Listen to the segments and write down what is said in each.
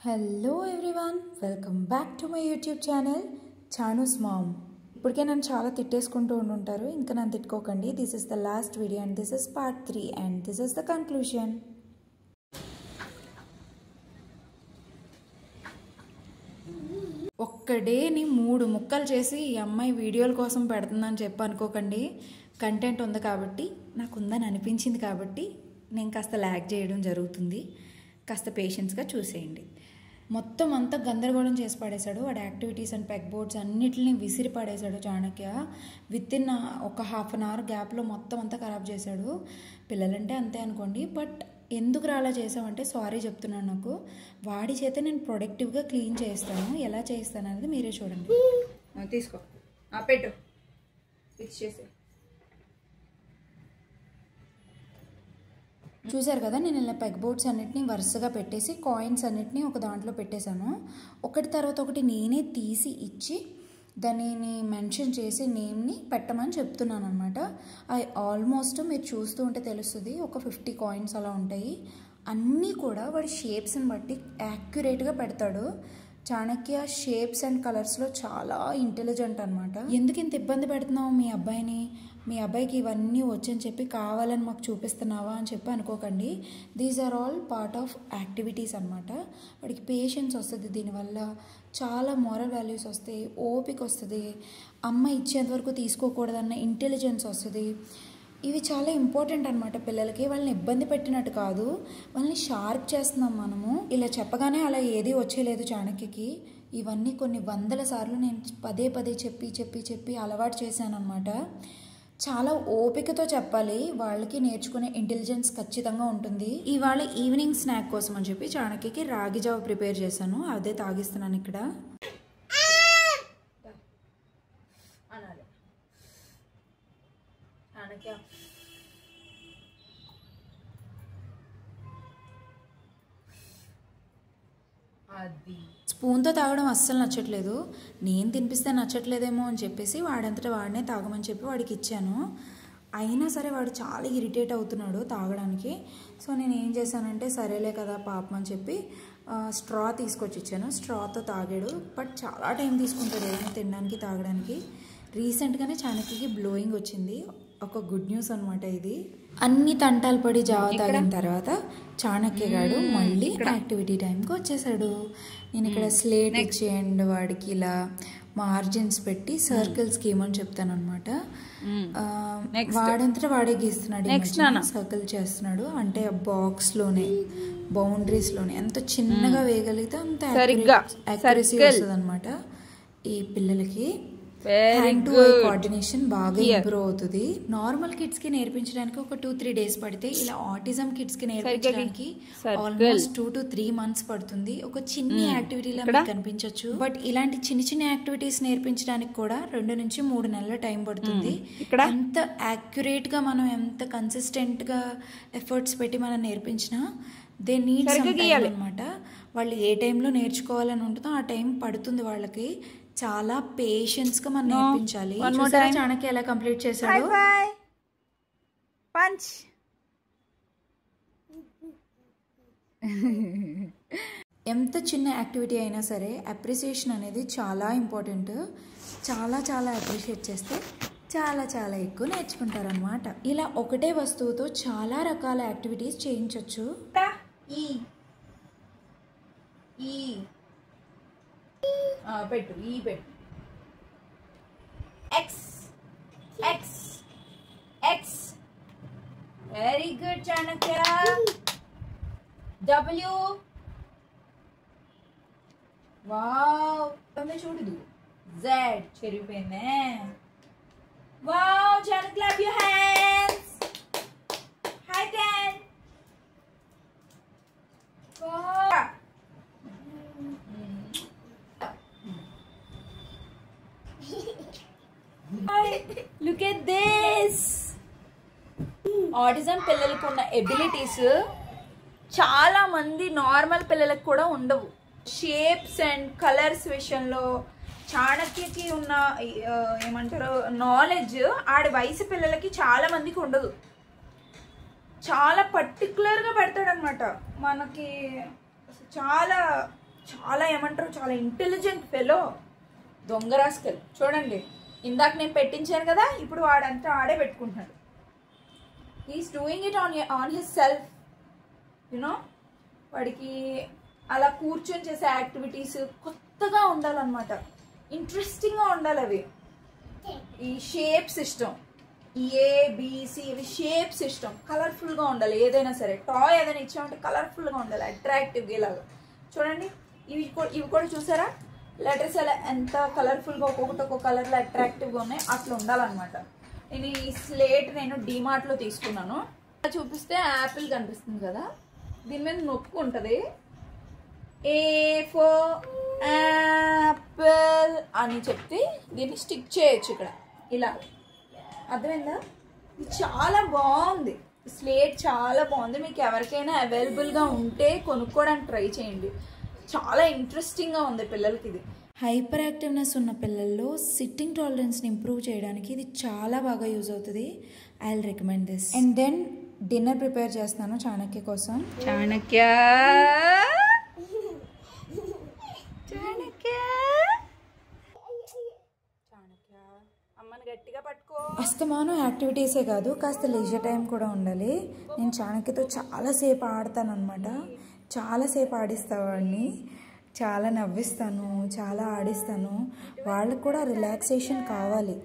Hello everyone, welcome back to my YouTube channel Chanu's mom. ఇప్పటికే నన్ను చాలా తిట్టేసుకుంటూ ఉంటుంటారు, ఇంకా నన్ను తిట్టుకోకండి. This is the last video and this is part 3 and this is the conclusion. ఒక్క డేని 3 ముక్కలు చేసి ఈ అమ్మాయి వీడియోల కోసం పెడుతుందని చెప్పి అనుకోకండి. కంటెంట్ ఉంది కాబట్టి, నాకు ఉందని అనిపించింది కాబట్టి నేను కాస్త ల్యాగ్ చేయడం జరుగుతుంది. కాస్త పేషెన్స్గా చూసేయండి. మొత్తం అంతా గందరగోళం చేసి పడేశాడు. వాడు యాక్టివిటీస్ అండ్ పెగ్ బోర్డ్స్ అన్నిటిని విసిరి పడేశాడు చాణక్య. వితిన్ ఒక హాఫ్ అన్ అవర్ గ్యాప్లో మొత్తం అంతా ఖరాబ్ చేశాడు. పిల్లలంటే అంతే అనుకోండి, బట్ ఎందుకు అలా చేసామంటే సారీ చెప్తున్నాను. నాకు వాడి చేత నేను ప్రొడక్టివ్గా క్లీన్ చేస్తాను. ఎలా చేస్తాను అనేది మీరే చూడండి. తీసుకో, పెట్టు, ఫిక్స్ చేసే. చూసారు కదా, నేను ఇలా పెగ్ బోర్డ్స్ అన్నిటిని వరుసగా పెట్టేసి కాయిన్స్ అన్నిటిని ఒక దాంట్లో పెట్టేశాను. ఒకటి తర్వాత ఒకటి నేనే తీసి ఇచ్చి దానిని మెన్షన్ చేసి నేమ్ని పెట్టమని చెప్తున్నాను అనమాట. అవి ఆల్మోస్ట్ మీరు చూస్తూ ఉంటే తెలుస్తుంది, ఒక 50 కాయిన్స్ అలా ఉంటాయి. అన్నీ కూడా వాడి షేప్స్ని బట్టి యాక్యురేట్గా పెడతాడు. చాణక్య షేప్స్ అండ్ కలర్స్లో చాలా ఇంటెలిజెంట్ అనమాట. ఎందుకు ఇంత ఇబ్బంది పెడుతున్నావు మీ అబ్బాయిని? మీ అబ్బాయికి ఇవన్నీ వచ్చని చెప్పి కావాలని మాకు చూపిస్తున్నావా అని చెప్పి అనుకోకండి. These are all part of activities అనమాట. వాడికి పేషెన్స్ వస్తుంది, దీనివల్ల చాలా మోరల్ వాల్యూస్ వస్తాయి, ఓపిక వస్తుంది, అమ్మ ఇచ్చేంతవరకు తీసుకోకూడదన్న ఇంటెలిజెన్స్ వస్తుంది. ఇవి చాలా ఇంపార్టెంట్ అనమాట పిల్లలకి. వాళ్ళని ఇబ్బంది పెట్టినట్టు కాదు, వాళ్ళని షార్ప్ చేస్తున్నాం మనము. ఇలా చెప్పగానే అలా ఏది వచ్చేలేదు చాణక్యకి. ఇవన్నీ కొన్ని వందల సార్లు నేను పదే పదే చెప్పి అలవాటు చేశాను అనమాట. చాలా ఓపికతో చెప్పాలి, వాళ్ళకి నేర్చుకునే ఇంటెలిజెన్స్ ఖచ్చితంగా ఉంటుంది. ఇవాళ ఈవినింగ్ స్నాక్ కోసం అని చెప్పి చాణక్యకి రాగి జావ ప్రిపేర్ చేశాను, అదే తాగిస్తున్నాను ఇక్కడ. స్పూన్తో తాగడం అస్సలు నచ్చట్లేదు. నేను తినిపిస్తే నచ్చట్లేదేమో అని చెప్పేసి వాడంతటా వాడినే తాగమని చెప్పి వాడికి ఇచ్చాను. అయినా సరే వాడు చాలా ఇరిటేట్ అవుతున్నాడు తాగడానికి. సో నేను ఏం చేశానంటే సరేలే కదా పాపం అని చెప్పి స్ట్రా తీసుకొచ్చి ఇచ్చాను. స్ట్రాతో తాగాడు, బట్ చాలా టైం తీసుకుంటాడు ఏదైనా తినడానికి తాగడానికి. రీసెంట్గానే చాణక్యకి బ్లోయింగ్ వచ్చింది, ఒక గుడ్ న్యూస్ అనమాట ఇది. అన్ని తంటాలు పడి జావ తాగిన తర్వాత చాణక్య గాడు మళ్ళీ యాక్టివిటీ టైంకి వచ్చేసాడు. నేను ఇక్కడ స్లేట్ ఇచ్చేయండి వాడికి, ఇలా మార్జిన్స్ పెట్టి సర్కిల్స్ గీయమని చెప్తాను అనమాట. వాడంతటా వాడే గీస్తున్నాడు, సర్కిల్ చేస్తున్నాడు. అంటే బాక్స్ లోనే, బౌండరీస్ లోనే ఎంత చిన్నగా వేయగలిగితే అంత యాక్యురసీ వస్తుంది అనమాట. ఈ పిల్లలకి హ్యాండ్ టు ఐ కోఆర్డినేషన్ బాగా ఇంప్రూవ్ అవుతుంది. నార్మల్ కిడ్స్ కి నేర్పించడానికి ఒక 2-3 డేస్ పడితే, ఇలా ఆటిజం కిడ్స్ కి నేర్పించడానికి ఆల్మోస్ట్ 2 to 3 months పడుతుంది. ఒక చిన్న యాక్టివిటీలా మీకు కనిపించవచ్చు, బట్ ఇలాంటి చిన్న యాక్టివిటీస్ నేర్పించడానికి కూడా 2 నుంచి 3 నెలల టైం పడుతుంది. ఎంత యాక్యురేట్ గా మనం, ఎంత కన్సిస్టెంట్ గా ఎఫర్ట్స్ పెట్టి మనం నేర్పించినా దే నీడ్ సమ్ టైం అన్నమాట. వాళ్ళు ఏ టైంలో నేర్చుకోవాలని ఉంటుందో ఆ టైం పడుతుంది వాళ్ళకి. చాలా పేషెన్స్ గా మనం నేర్పించాలి. చాణక్య ఎలా కంప్లీట్ చేశాడు. పంచ్. ఎంత చిన్న యాక్టివిటీ అయినా సరే అప్రిసియేషన్ అనేది చాలా ఇంపార్టెంట్. చాలా అప్రిషియేట్ చేస్తే చాలా ఎక్కువ నేర్చుకుంటారనమాట. ఇలా ఒకటే వస్తువుతో చాలా రకాల యాక్టివిటీస్ చేయించవచ్చు. పెట్టు, ఈ పెట్టు. X X X. Very good Chanakya. W. Wow, చూడదు. జెడ్ చెరిగిపోయిందే. Wow Chanakya, clap your hands. High 10. Wow. Look at this. Autism పిల్లలకు ఉన్న ఎబిలిటీస్ చాలా మంది నార్మల్ పిల్లలకు కూడా ఉండవు. షేప్స్ అండ్ కలర్స్ విషయంలో చాణక్యకి ఉన్న ఏమంటారు నాలెడ్జ్ ఆడి వయసు పిల్లలకి చాలా మందికి ఉండదు. చాలా పర్టికులర్గా పెడతాడు అనమాట. మనకి చాలా చాలా ఏమంటారు, చాలా ఇంటెలిజెంట్ ఫెలో. దొంగ రాస్కల్. చూడండి, ఇందాక నేను పెట్టించాను కదా, ఇప్పుడు వాడంతా ఆడే పెట్టుకుంటున్నాడు. He is doing it on his self. You know, వాడికి అలా కూర్చొని చేసే యాక్టివిటీస్ కొత్తగా ఉండాలన్నమాట, ఇంట్రెస్టింగ్గా ఉండాలి. అవి ఈ షేప్స్ ఇష్టం, ఏబిసి ఇవి షేప్స్ ఇష్టం, కలర్ఫుల్గా ఉండాలి. ఏదైనా సరే టాయ్ ఏదైనా ఇచ్చామంటే కలర్ఫుల్గా ఉండాలి, అట్రాక్టివ్గా ఇలాగా. చూడండి, ఇవి కూడా చూసారా, లెటర్స్ అలా ఎంత కలర్ఫుల్గా ఒక్కొక్కటి ఒక్కొక్క కలర్లో అట్రాక్టివ్గా ఉన్నాయి, అట్లా ఉండాలన్నమాట. నేను ఈ స్లేట్ నేను డీమార్ట్లో తీసుకున్నాను. చూపిస్తే యాపిల్ కనిపిస్తుంది కదా, దీని మీద నొక్కు ఉంటుంది. ఏ ఫర్ యాపిల్ అని చెప్తే దీన్ని స్టిక్ చేయొచ్చు ఇక్కడ ఇలా. అర్థమైందా? ఇది చాలా బాగుంది, స్లేట్ చాలా బాగుంది. మీకు ఎవరికైనా అవైలబుల్గా ఉంటే కొనుక్కోవడానికి ట్రై చేయండి, చాలా ఇంట్రెస్టింగ్గా ఉంది పిల్లలకి. ఇది హైపర్ యాక్టివ్నెస్ ఉన్న పిల్లల్లో సిట్టింగ్ టాలరెన్స్ని ఇంప్రూవ్ చేయడానికి ఇది చాలా బాగా యూజ్ అవుతుంది. I will recommend this. And then dinner prepare చేస్తాను చాణక్య కోసం. చాణక్య చాణక్య చాణక్య అమ్మని గట్టిగా పట్టుకో. అస్తమానం యాక్టివిటీసే కాదు, కాస్త లీజర్ టైం కూడా ఉండాలి. నేను చాణక్యతో చాలాసేపు ఆడతాను అనమాట, చాలాసేపు ఆడిస్తావాడిని, చాలా నవ్విస్తాను, చాలా ఆడిస్తాను. వాళ్ళకు కూడా రిలాక్సేషన్ కావాలి.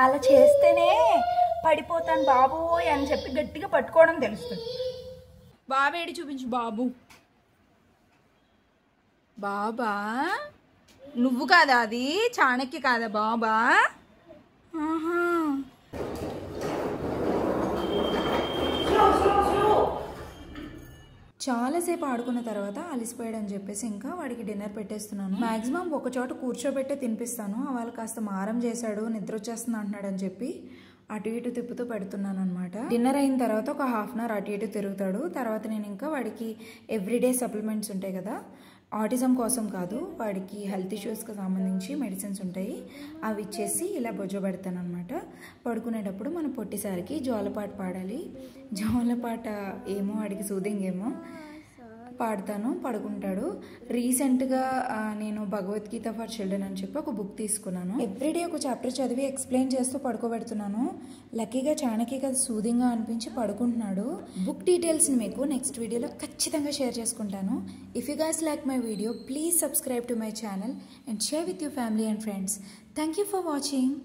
అలా చేస్తేనే పడిపోతాను బాబోయ్ అని చెప్పి గట్టిగా పట్టుకోవడం తెలుస్తుంది. బాబు ఏడి చూపించు. బాబు బాబా నువ్వు కాదా, అది చాణక్య కాదా బాబా? ఆహా, చాలాసేపు ఆడుకున్న తర్వాత అలిసిపోయాడని చెప్పేసి ఇంకా వాడికి డిన్నర్ పెట్టేస్తున్నాను. మ్యాక్సిమం ఒక చోట కూర్చోబెట్టే తినిపిస్తాను. వాళ్ళు కాస్త మారం చేశాడు, నిద్ర వచ్చేస్తుంది అంటున్నాడు అని చెప్పి అటు ఇటు తిప్పుతూ పెడుతున్నాను అనమాట. డిన్నర్ అయిన తర్వాత ఒక హాఫ్ అన్ అవర్ అటు ఇటు తిరుగుతాడు. తర్వాత నేను ఇంకా వాడికి ఎవ్రీడే సప్లిమెంట్స్ ఉంటాయి కదా, ఆటిజం కోసం కాదు, వాడికి హెల్త్ ఇష్యూస్కి సంబంధించి మెడిసిన్స్ ఉంటాయి, అవి ఇచ్చేసి ఇలా బొజ్జోబెడతాను అనమాట. పడుకునేటప్పుడు మన పొట్టిసారికి జోలపాట పాడాలి. జోలపాట ఏమో వాడికి సూదింగ్ ఏమో పాడతాను, పడుకుంటాడు. రీసెంట్గా నేను భగవద్గీత ఫర్ చిల్డ్రన్ అని చెప్పి ఒక బుక్ తీసుకున్నాను. ఎవ్రీడే ఒక చాప్టర్ చదివి ఎక్స్ప్లెయిన్ చేస్తూ పడుకోబెడుతున్నాను. లక్కీగా చాణక్యకి అది సూదింగ్గా అనిపించి పడుకుంటున్నాడు. బుక్ డీటెయిల్స్ని మీకు నెక్స్ట్ వీడియోలో ఖచ్చితంగా షేర్ చేసుకుంటాను. If you guys like my video, please subscribe to my channel and share with your family and friends. Thank you for watching.